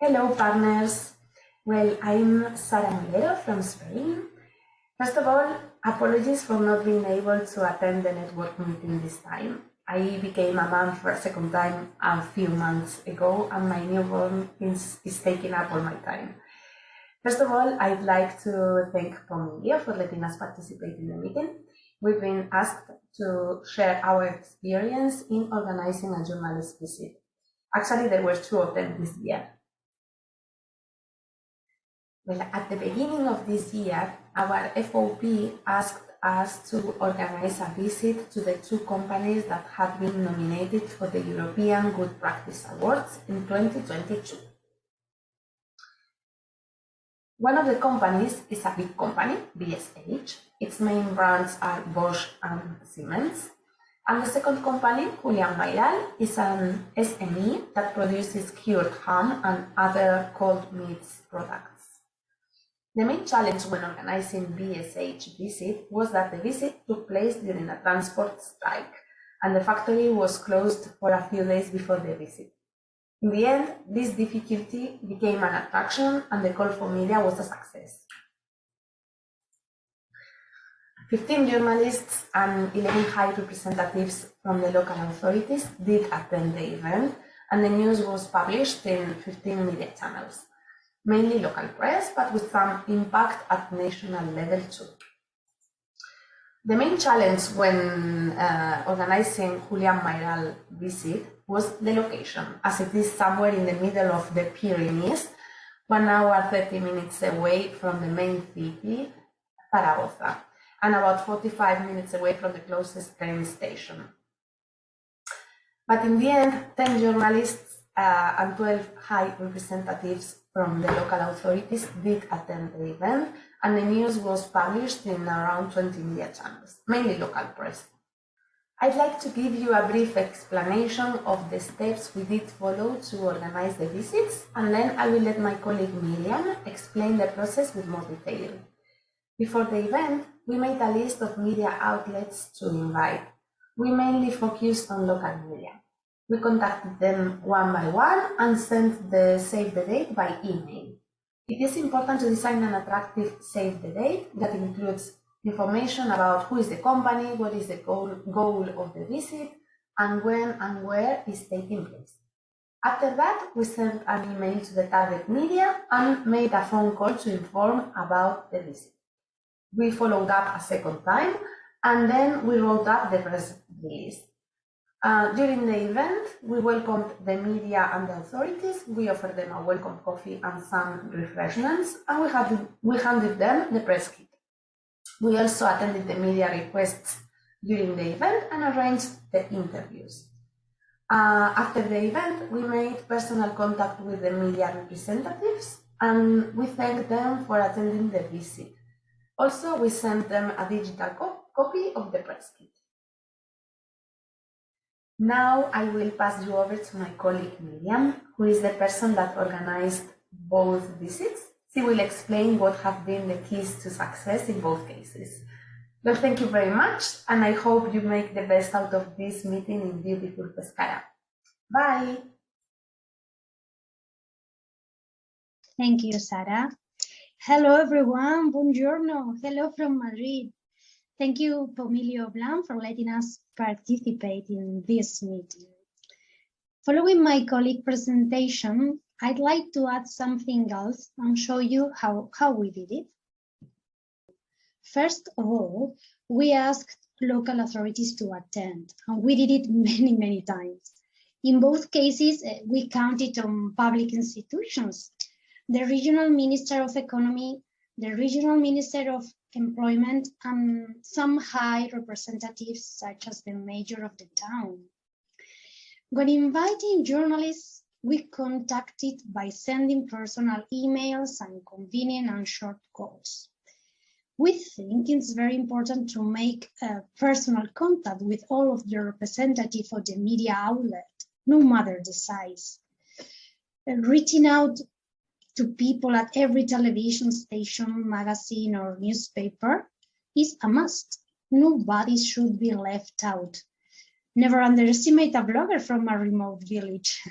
Hello, partners. Well, I'm Sara Molero from Spain. First of all, apologies for not being able to attend the network meeting this time. I became a mom for a second time a few months ago, and my newborn is taking up all my time. First of all, I'd like to thank Pomilio for letting us participate in the meeting. We've been asked to share our experience in organizing a journalist visit. Actually, there were 2 of them this year. Well, at the beginning of this year, our FOP asked us to organize a visit to the 2 companies that had been nominated for the European Good Practice Awards in 2022. One of the companies is a big company, BSH. Its main brands are Bosch and Siemens. And the second company, Julián Mayral, is an SME that produces cured ham and other cold meats products. The main challenge when organizing BSH visit was that the visit took place during a transport strike, and the factory was closed for a few days before the visit. In the end, this difficulty became an attraction, and the call for media was a success. 15 journalists and 11 high representatives from the local authorities did attend the event, and the news was published in 15 media channels. Mainly local press, but with some impact at national level too. The main challenge when organizing Julián Mayral visit was the location, as it is somewhere in the middle of the Pyrenees, 1 hour 30 minutes away from the main city, Zaragoza, and about 45 minutes away from the closest train station. But in the end, 10 journalists and 12 high representatives from the local authorities did attend the event, and the news was published in around 20 media channels, mainly local press. I'd like to give you a brief explanation of the steps we did follow to organize the visits, and then I will let my colleague Miriam explain the process with more detail. Before the event, we made a list of media outlets to invite. We mainly focused on local media. We contacted them one by one and sent the save the date by email. It is important to design an attractive save the date that includes information about who is the company, what is the goal of the visit, and when and where is taking place. After that, we sent an email to the target media and made a phone call to inform about the visit. We followed up a second time, and then we wrote up the press release. During the event, we welcomed the media and the authorities. We offered them a welcome coffee and some refreshments, and we handed them the press kit. We also attended the media requests during the event and arranged the interviews. After the event, we made personal contact with the media representatives, and we thanked them for attending the visit. Also, we sent them a digital copy of the press kit. Now I will pass you over to my colleague Miriam, who is the person that organized both visits. She will explain what have been the keys to success in both cases. Well, thank you very much, and I hope you make the best out of this meeting in beautiful Pescara. Bye! Thank you, Sara. Hello, everyone. Buongiorno. Hello from Madrid. Thank you, Pomilio Blanc, for letting us participate in this meeting. Following my colleague presentation, I'd like to add something else and show you how we did it. First of all, we asked local authorities to attend, and we did it many times. In both cases, we counted on public institutions, the Regional Minister of Economy, the Regional Minister of Employment, and some high representatives such as the mayor of the town. When inviting journalists, we contacted by sending personal emails and convenient and short calls. We think it's very important to make a personal contact with all of the representatives of the media outlet, no matter the size. Reaching out to people at every television station, magazine, or newspaper is a must. Nobody should be left out. Never underestimate a blogger from a remote village.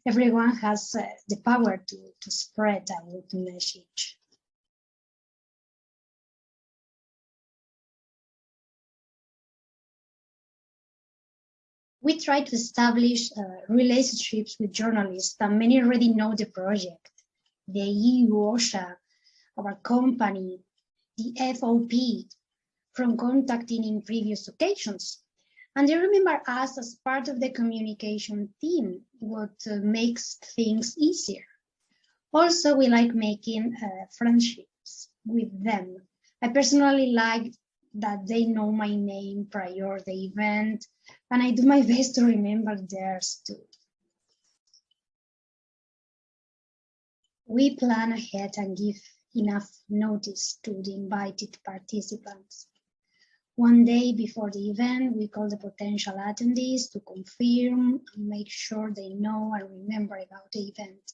Everyone has the power to spread a good message. We try to establish relationships with journalists, and many already know the project. The EU, OSHA, our company, the FOP, from contacting in previous occasions. And they remember us as part of the communication team, what makes things easier. Also, we like making friendships with them. I personally like that they know my name prior to the event, and I do my best to remember theirs too. We plan ahead and give enough notice to the invited participants. One day before the event, we call the potential attendees to confirm and make sure they know and remember about the event.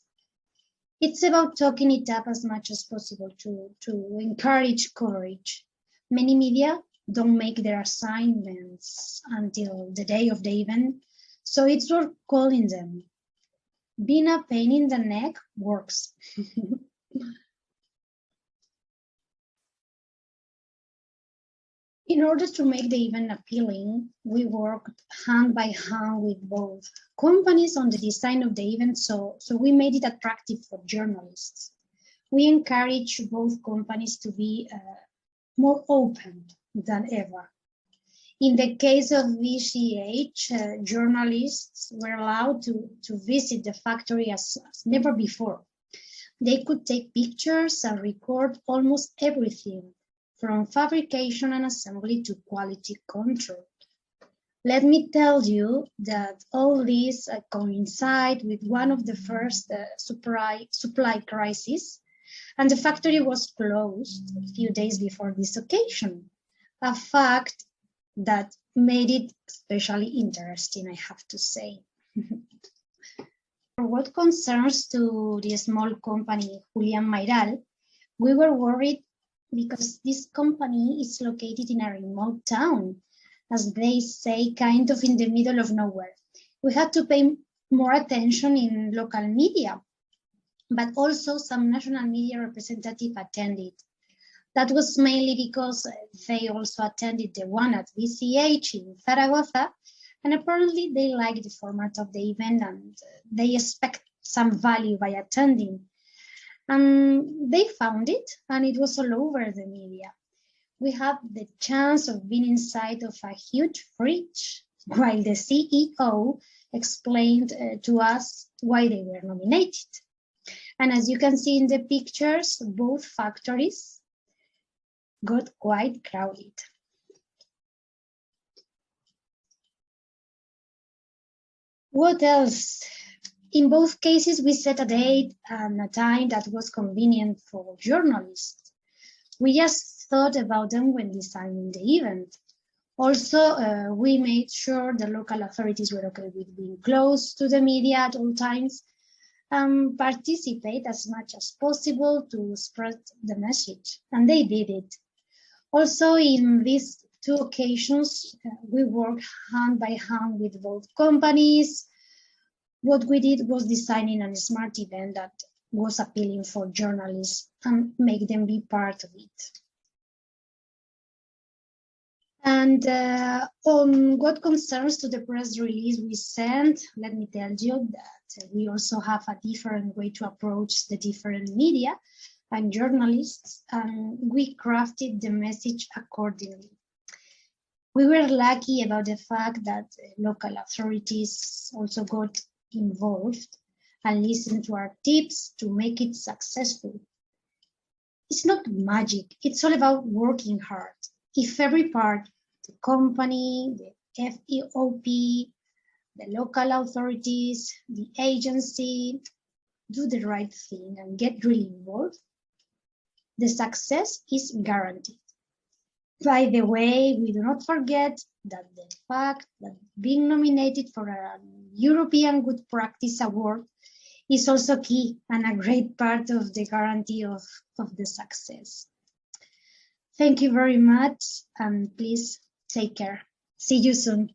It's about talking it up as much as possible to encourage coverage. Many media don't make their assignments until the day of the event, so it's worth calling them. Being a pain in the neck works. In order to make the event appealing, we worked hand by hand with both companies on the design of the event, so we made it attractive for journalists. We encourage both companies to be more open than ever. In the case of VCH, journalists were allowed to visit the factory as never before. They could take pictures and record almost everything, from fabrication and assembly to quality control. Let me tell you that all this coincide with one of the first supply crises, and the factory was closed a few days before this occasion, a fact that made it especially interesting, I have to say. For what concerns to the small company Julián Mayral, we were worried because this company is located in a remote town, as they say, kind of in the middle of nowhere. We had to pay more attention in local media, but also some national media representative attended. That was mainly because they also attended the one at VCH in Zaragoza, and apparently they like the format of the event and they expect some value by attending. And they found it, and it was all over the media. We had the chance of being inside of a huge fridge while the CEO explained to us why they were nominated. And as you can see in the pictures, both factories got quite crowded. What else? In both cases, we set a date and a time that was convenient for journalists. We just thought about them when designing the event. Also, we made sure the local authorities were okay with being close to the media at all times and participate as much as possible to spread the message, and they did it. Also, in these two occasions, we worked hand by hand with both companies. What we did was designing a smart event that was appealing for journalists and make them be part of it. And on what concerns to the press release we sent, let me tell you that we also have a different way to approach the different media and journalists, and we crafted the message accordingly. We were lucky about the fact that local authorities also got involved and listened to our tips to make it successful. It's not magic, it's all about working hard. If every part, the company, the FEOP, the local authorities, the agency, do the right thing and get really involved, the success is guaranteed. By the way, we do not forget that the fact that being nominated for a European Good Practice Award is also key and a great part of the guarantee of the success. Thank you very much, and please take care. See you soon.